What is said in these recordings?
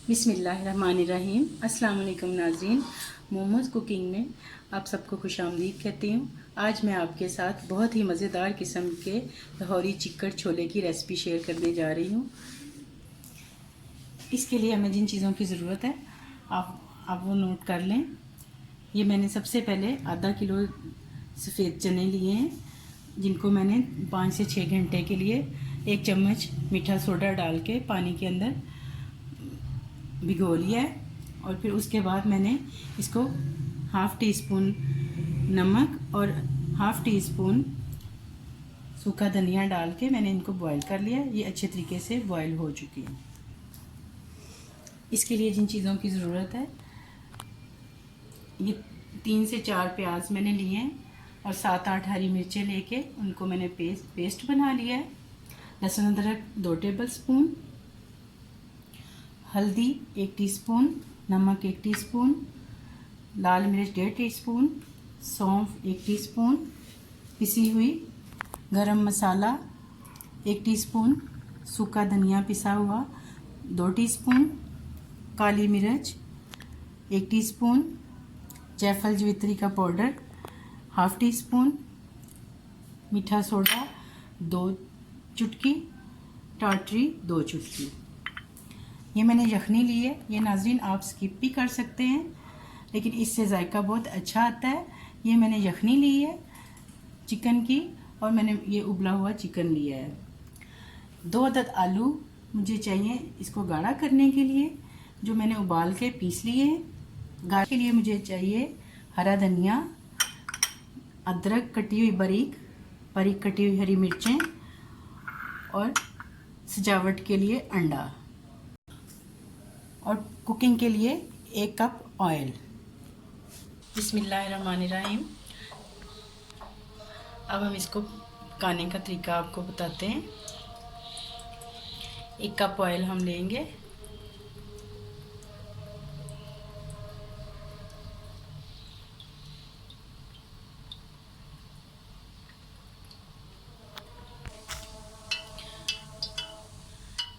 बिस्मिल्लाहिर्रहमानिर्रहीम। अस्सलाम वालेकुम नाज़रीन, मोमोज़ कुकिंग में आप सबको खुशामदीद कहती हूँ। आज मैं आपके साथ बहुत ही मज़ेदार किस्म के लाहौरी चिकन छोले की रेसिपी शेयर करने जा रही हूँ। इसके लिए हमें जिन चीज़ों की ज़रूरत है आप वो नोट कर लें। ये मैंने सबसे पहले आधा किलो सफ़ेद चने लिए हैं, जिनको मैंने 5 से 6 घंटे के लिए 1 चम्मच मीठा सोडा डाल के पानी के अंदर भिगो लिया है। और फिर उसके बाद मैंने इसको हाफ़ टी स्पून नमक और हाफ़ टी स्पून सूखा धनिया डाल के मैंने इनको बॉईल कर लिया। ये अच्छे तरीके से बॉईल हो चुकी है। इसके लिए जिन चीज़ों की ज़रूरत है, ये 3 से 4 प्याज मैंने लिए हैं और 7-8 हरी मिर्चें लेके उनको मैंने पेस्ट बना लिया है। लहसुन अदरक 2 टेबल स्पून, हल्दी 1 टीस्पून, नमक 1 टीस्पून, लाल मिर्च 1.5 टीस्पून, सौंफ 1 टीस्पून, पिसी हुई गरम मसाला 1 टीस्पून, सूखा धनिया पिसा हुआ 2 टीस्पून, काली मिर्च 1 टीस्पून, जायफल जवित्री का पाउडर हाफ़ टी स्पून, मीठा सोडा 2 चुटकी, टाटरी 2 चुटकी। ये मैंने यखनी ली है। ये नाज़रीन आप स्किप भी कर सकते हैं, लेकिन इससे जायका बहुत अच्छा आता है। ये मैंने यखनी ली है चिकन की, और मैंने ये उबला हुआ चिकन लिया है। 2 अदद आलू मुझे चाहिए इसको गाढ़ा करने के लिए, जो मैंने उबाल के पीस लिए हैं। गाढ़ा के लिए मुझे चाहिए हरा धनिया, अदरक कटी हुई बारीक कटी हुई हरी मिर्चें, और सजावट के लिए अंडा, और कुकिंग के लिए 1 कप ऑयल। बिस्मिल्लाहिर्रहमानिर्रहीम। अब हम इसको पकाने का तरीका आपको बताते हैं। 1 कप ऑयल हम लेंगे,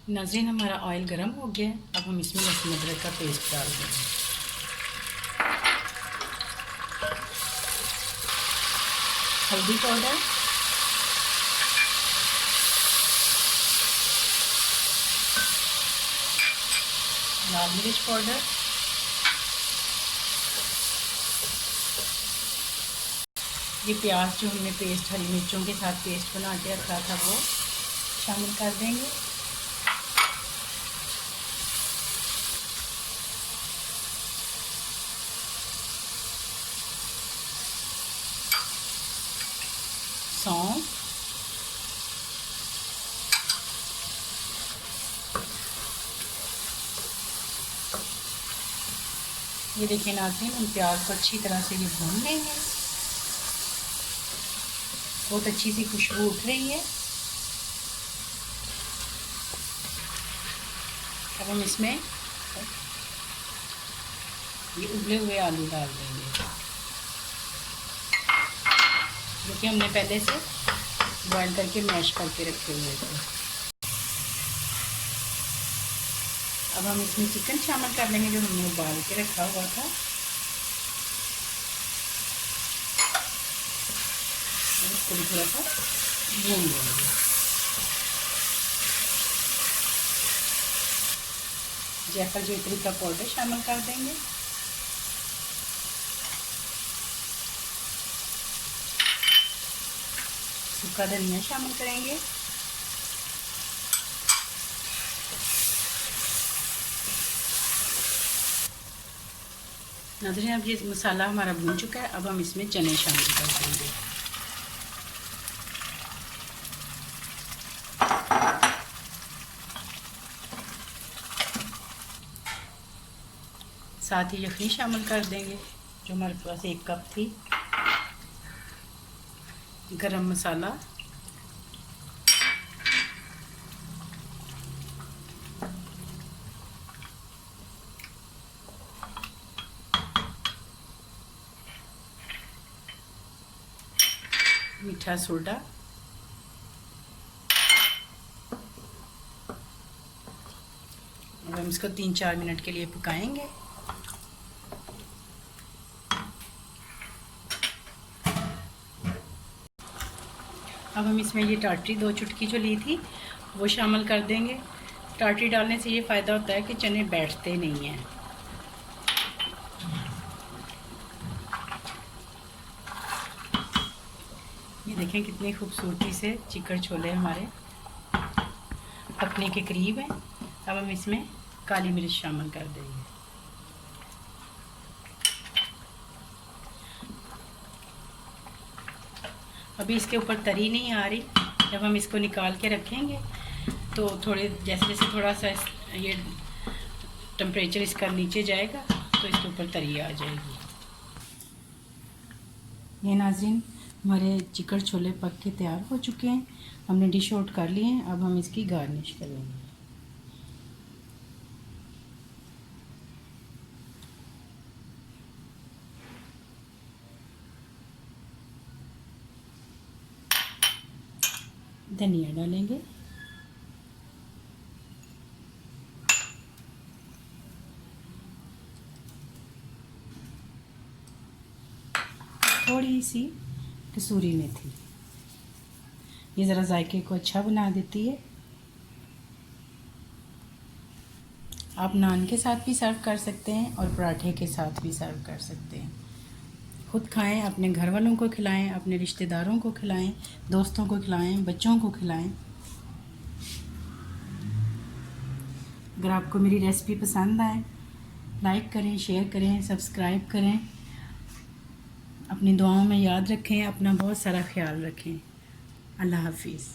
नाज़रीन हमारा ऑयल गर्म हो गया है। अब हम इसमें लहसुन अदरक का पेस्ट डाल देंगे। हल्दी पाउडर, लाल मिर्च पाउडर, ये प्याज जो हमने पेस्ट हरी मिर्चों के साथ पेस्ट बना के रखा था वो शामिल कर देंगे। सौंफ, ये देखिए नाज़रीन, हम प्याज को अच्छी तरह से ये भून लेंगे। बहुत अच्छी सी खुशबू उठ रही है। अब हम इसमें ये उबले हुए आलू डाल देंगे, जो कि हमने पहले से बॉईल करके मैश करके रखे हुए थे। अब हम इसमें चिकन शामिल कर लेंगे जो हमने उबाल के रखा हुआ था। इसको भी थोड़ा सा भून लेंगे। जायफल जवित्री का पाउडर शामिल कर देंगे। सूखा धनिया शामिल करेंगे। नाज़रीन अब ये मसाला हमारा भून चुका है। अब हम इसमें चने शामिल कर देंगे। साथ ही यखनी शामिल कर देंगे जो हमारे पास 1 कप थी। गरम मसाला, मीठा सोडा, अब हम इसको 3-4 मिनट के लिए पकाएंगे। अब हम इसमें ये टाटरी 2 चुटकी जो ली थी वो शामिल कर देंगे। टाटरी डालने से ये फ़ायदा होता है कि चने बैठते नहीं हैं। ये देखें कितनी खूबसूरती से चिकन छोले हमारे पकने के करीब हैं। अब हम इसमें काली मिर्च शामिल कर देंगे। अभी इसके ऊपर तरी नहीं आ रही। जब हम इसको निकाल के रखेंगे तो थोड़े जैसे जैसे थोड़ा सा ये टेम्परेचर इसका नीचे जाएगा तो इसके ऊपर तरी आ जाएगी। ये नाज़रीन, हमारे चिकन छोले पक के तैयार हो चुके हैं। हमने डिश आउट कर लिए हैं। अब हम इसकी गार्निश करेंगे। धनिया डालेंगे, थोड़ी सी कसूरी मेथी, ये ज़रा जायके को अच्छा बना देती है। आप नान के साथ भी सर्व कर सकते हैं और पराठे के साथ भी सर्व कर सकते हैं। खुद खाएं, अपने घर वालों को खिलाएं, अपने रिश्तेदारों को खिलाएं, दोस्तों को खिलाएं, बच्चों को खिलाएं। अगर आपको मेरी रेसिपी पसंद आए, लाइक करें, शेयर करें, सब्सक्राइब करें। अपनी दुआओं में याद रखें। अपना बहुत सारा ख्याल रखें। अल्लाह हाफिज़।